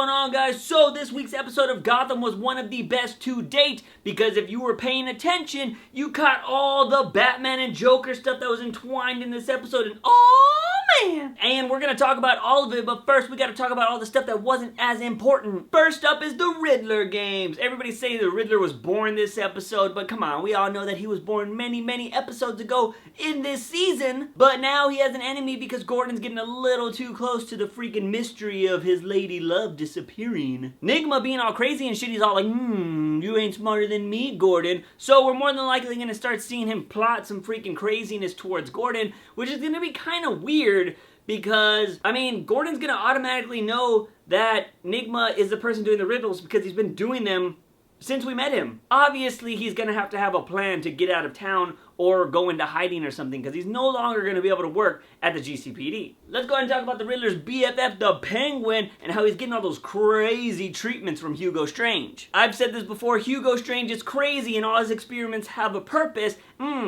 going on, guys? So this week's episode of Gotham was one of the best to date because if you were paying attention, you caught all the Batman and Joker stuff that was entwined in this episode, and oh man! And we're gonna talk about all of it, but first we gotta talk about all the stuff that wasn't as important. First up is the Riddler games. Everybody say the Riddler was born this episode, but come on, we all know that he was born many episodes ago in this season, but now he has an enemy because Gordon's getting a little too close to the freaking mystery of his lady love disappearing. Nigma being all crazy and shit, he's all like, you ain't smarter than me, Gordon. So we're more than likely gonna start seeing him plot some freaking craziness towards Gordon, which is gonna be kind of weird because, I mean, Gordon's gonna automatically know that Nigma is the person doing the riddles because he's been doing them since we met him. Obviously, he's gonna have to have a plan to get out of town or go into hiding or something because he's no longer gonna be able to work at the GCPD. Let's go ahead and talk about the Riddler's BFF, the Penguin, and how he's getting all those crazy treatments from Hugo Strange. I've said this before, Hugo Strange is crazy and all his experiments have a purpose.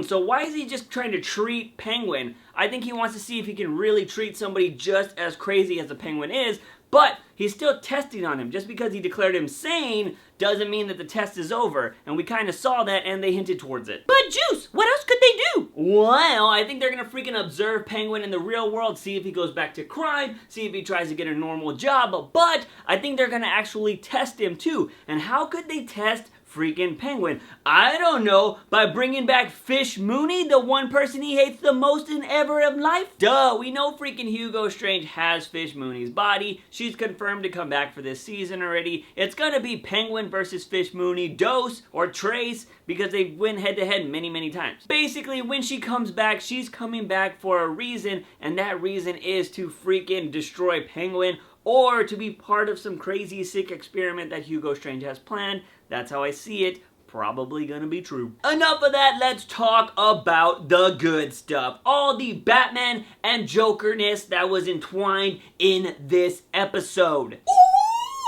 So why is he just trying to treat Penguin? I think he wants to see if he can really treat somebody just as crazy as the Penguin is, but he's still testing on him. Just because he declared him sane doesn't mean that the test is over, and we kind of saw that and they hinted towards it. But Juice, what else could they do? Well, I think they're gonna freaking observe Penguin in the real world, see if he goes back to crime, see if he tries to get a normal job, but I think they're gonna actually test him too. And how could they test freaking Penguin? I don't know, by bringing back Fish Mooney, the one person he hates the most in ever of life? Duh, we know freaking Hugo Strange has Fish Mooney's body. She's confirmed to come back for this season already. It's gonna be Penguin versus Fish Mooney, Dose or Trace, because they went head to head many times. Basically, when she comes back, she's coming back for a reason, and that reason is to freaking destroy Penguin or to be part of some crazy sick experiment that Hugo Strange has planned. That's how I see it. Probably gonna be true. Enough of that, let's talk about the good stuff. All the Batman and Jokerness that was entwined in this episode.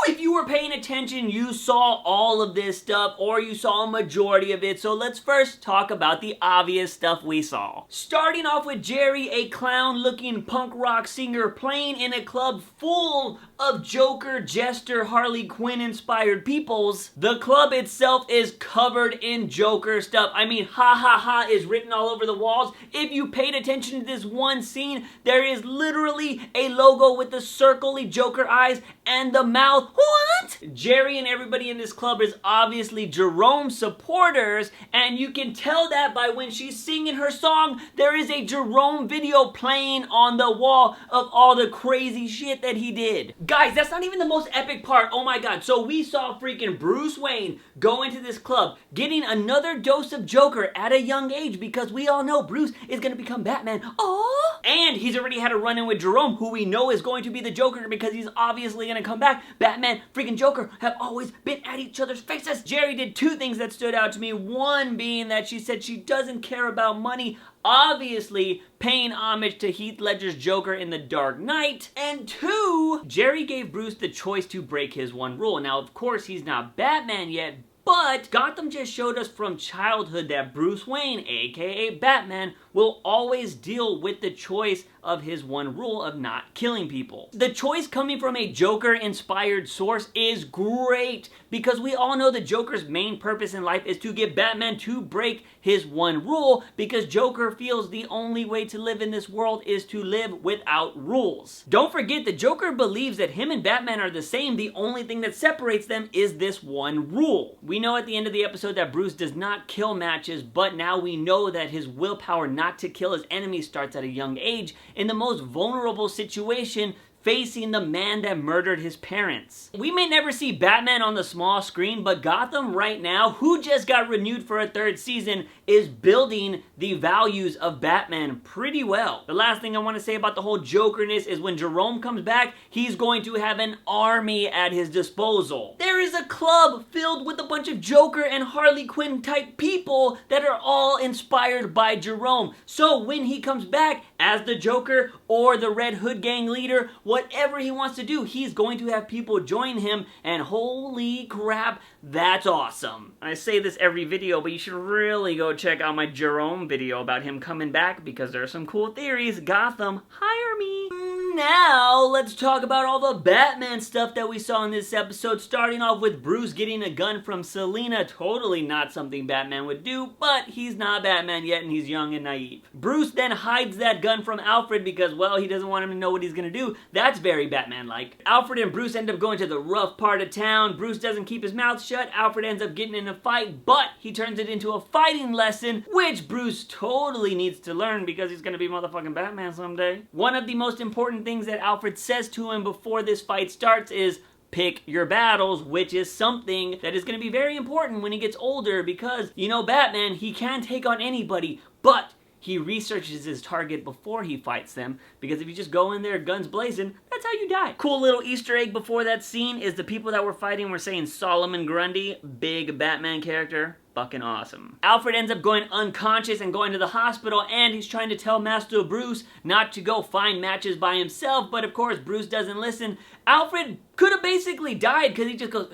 If you were paying attention, you saw all of this stuff, or you saw a majority of it, so let's first talk about the obvious stuff we saw. Starting off with Jerry, a clown-looking punk rock singer playing in a club full of Joker, Jester, Harley Quinn-inspired peoples. The club itself is covered in Joker stuff. I mean, ha ha ha is written all over the walls. If you paid attention to this one scene, there is literally a logo with the circly Joker eyes and the mouth. What? Jerry and everybody in this club is obviously Jerome supporters, and you can tell that by when she's singing her song, there is a Jerome video playing on the wall of all the crazy shit that he did. Guys, that's not even the most epic part. Oh my god. So we saw freaking Bruce Wayne go into this club, getting another dose of Joker at a young age because we all know Bruce is gonna become Batman. Oh! And he's already had a run-in with Jerome, who we know is going to be the Joker because he's obviously gonna come back. Batman, freaking Joker have always been at each other's faces. Jerry did two things that stood out to me. One being that she said she doesn't care about money, obviously paying homage to Heath Ledger's Joker in The Dark Knight. And two, Jerry gave Bruce the choice to break his one rule. Now, of course, he's not Batman yet, but Gotham just showed us from childhood that Bruce Wayne, aka Batman, will always deal with the choice of his one rule of not killing people. The choice coming from a Joker-inspired source is great because we all know the Joker's main purpose in life is to get Batman to break his one rule because Joker feels the only way to live in this world is to live without rules. Don't forget, the Joker believes that him and Batman are the same. The only thing that separates them is this one rule. We know at the end of the episode that Bruce does not kill matches, but now we know that his willpower not to kill his enemies starts at a young age in the most vulnerable situation, facing the man that murdered his parents. We may never see Batman on the small screen, but Gotham right now, who just got renewed for a third season, is building the values of Batman pretty well. The last thing I want to say about the whole Jokerness is when Jerome comes back, he's going to have an army at his disposal. There is a club filled with a bunch of Joker and Harley Quinn type people that are all inspired by Jerome. So when he comes back as the Joker or the Red Hood gang leader, whatever he wants to do, he's going to have people join him, and holy crap, that's awesome. I say this every video, but you should really go check out my Jerome video about him coming back because there are some cool theories. Gotham, hire me. Now, let's talk about all the Batman stuff that we saw in this episode, starting off with Bruce getting a gun from Selina. Totally not something Batman would do, but he's not Batman yet and he's young and naive. Bruce then hides that gun from Alfred because, well, he doesn't want him to know what he's gonna do. That's very Batman-like. Alfred and Bruce end up going to the rough part of town. Bruce doesn't keep his mouth shut. Alfred ends up getting in a fight, but he turns it into a fighting lesson, which Bruce totally needs to learn because he's gonna be motherfucking Batman someday. One of the most important things that Alfred says to him before this fight starts is, pick your battles, which is something that is going to be very important when he gets older because, you know, Batman, he can take on anybody, but he researches his target before he fights them, because if you just go in there guns blazing, that's how you die. Cool little Easter egg before that scene is the people that were fighting were saying Solomon Grundy, big Batman character. Fucking awesome. Alfred ends up going unconscious and going to the hospital, and he's trying to tell Master Bruce not to go find matches by himself, but of course Bruce doesn't listen. Alfred could have basically died because he just goes,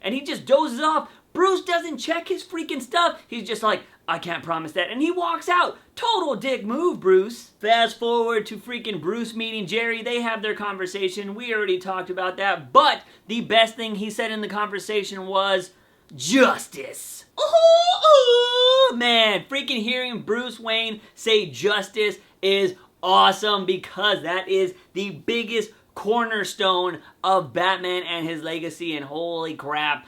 and he just dozes off. Bruce doesn't check his freaking stuff. He's just like, I can't promise that, and he walks out. Total dick move, Bruce. Fast forward to freaking Bruce meeting Jerry. They have their conversation. We already talked about that, but the best thing he said in the conversation was, justice. Ooh, man, freaking hearing Bruce Wayne say justice is awesome because that is the biggest cornerstone of Batman and his legacy, and holy crap,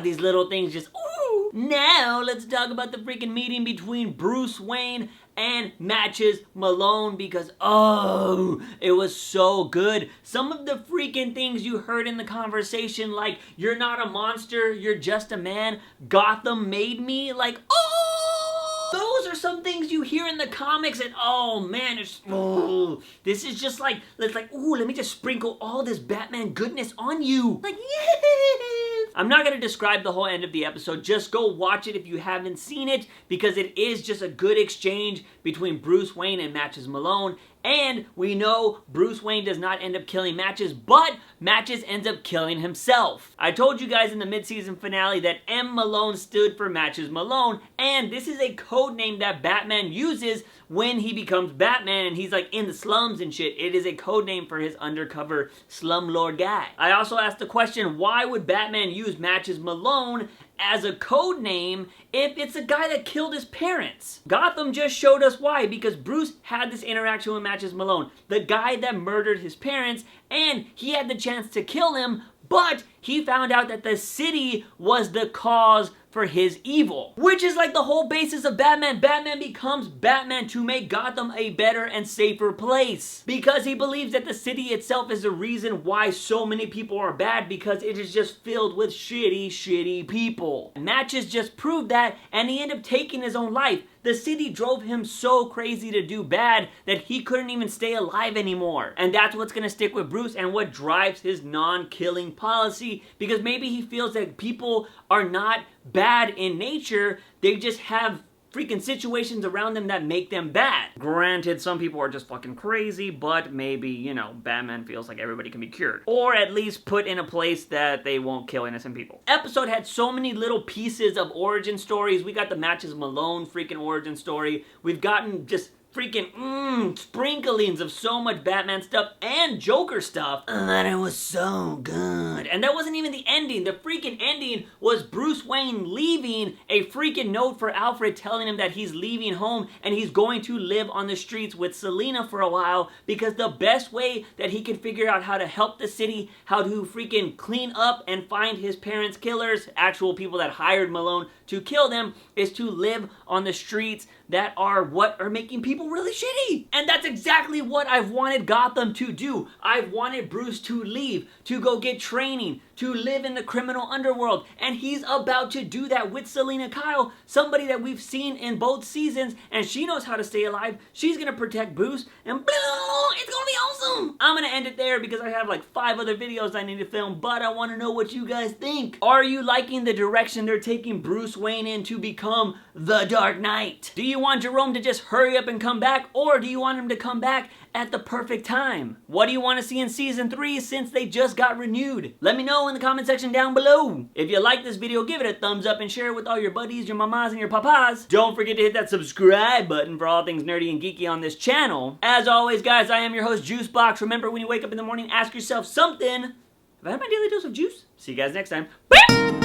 these little things just, ooh. Now, let's talk about the freaking meeting between Bruce Wayne and Matches Malone because, it was so good. Some of the freaking things you heard in the conversation, like, you're not a monster, you're just a man, Gotham made me, like, those are some things you hear in the comics, and oh man, this is just like, it's like, let me just sprinkle all this Batman goodness on you. Like, yes! I'm not going to describe the whole end of the episode, just go watch it if you haven't seen it, because it is just a good exchange between Bruce Wayne and Matches Malone. And we know Bruce Wayne does not end up killing Matches, but Matches ends up killing himself. I told you guys in the mid-season finale that M. Malone stood for Matches Malone, and this is a code name that Batman uses when he becomes Batman and he's like in the slums and shit. It is a code name for his undercover slumlord guy. I also asked the question, why would Batman use Matches Malone as a code name if it's a guy that killed his parents? Gotham just showed us why, because Bruce had this interaction with Matches Malone, the guy that murdered his parents, and he had the chance to kill him, but he found out that the city was the cause for his evil. Which is like the whole basis of Batman. Batman becomes Batman to make Gotham a better and safer place. Because he believes that the city itself is the reason why so many people are bad, because it is just filled with shitty people. Matches just proved that, and he ended up taking his own life. The city drove him so crazy to do bad that he couldn't even stay alive anymore. And that's what's gonna stick with Bruce and what drives his non-killing policy, because maybe he feels that people are not bad in nature, they just have freaking situations around them that make them bad. Granted, some people are just fucking crazy, but maybe, you know, Batman feels like everybody can be cured. Or at least put in a place that they won't kill innocent people. Episode had so many little pieces of origin stories. We got the Matches Malone freaking origin story. We've gotten just freaking sprinklings of so much Batman stuff and Joker stuff that it was so good. And that wasn't even the ending. The freaking ending was Bruce Wayne leaving a freaking note for Alfred telling him that he's leaving home and he's going to live on the streets with Selina for a while, because the best way that he can figure out how to help the city, how to freaking clean up and find his parents' killers, actual people that hired Malone to kill them, is to live on the streets that are what are making people really shitty. And that's exactly what I've wanted Gotham to do. I've wanted Bruce to leave, to go get training, to live in the criminal underworld, and he's about to do that with Selina Kyle, somebody that we've seen in both seasons, and she knows how to stay alive. She's gonna protect Bruce, and it's gonna be awesome. I'm gonna end it there because I have like 5 other videos I need to film, but I want to know what you guys think. Are you liking the direction they're taking Bruce Wayne in to become the Dark Knight? Do you want Jerome to just hurry up and come back, or do you want him to come back at the perfect time? What do you want to see in season 3 since they just got renewed? Let me know in the comment section down below. If you like this video, give it a thumbs up and share it with all your buddies, your mamas, and your papas. Don't forget to hit that subscribe button for all things nerdy and geeky on this channel. As always, guys, I am am your host, JUICEbox. Remember, when you wake up in the morning, ask yourself something. Have I had my daily dose of juice? See you guys next time. Bye!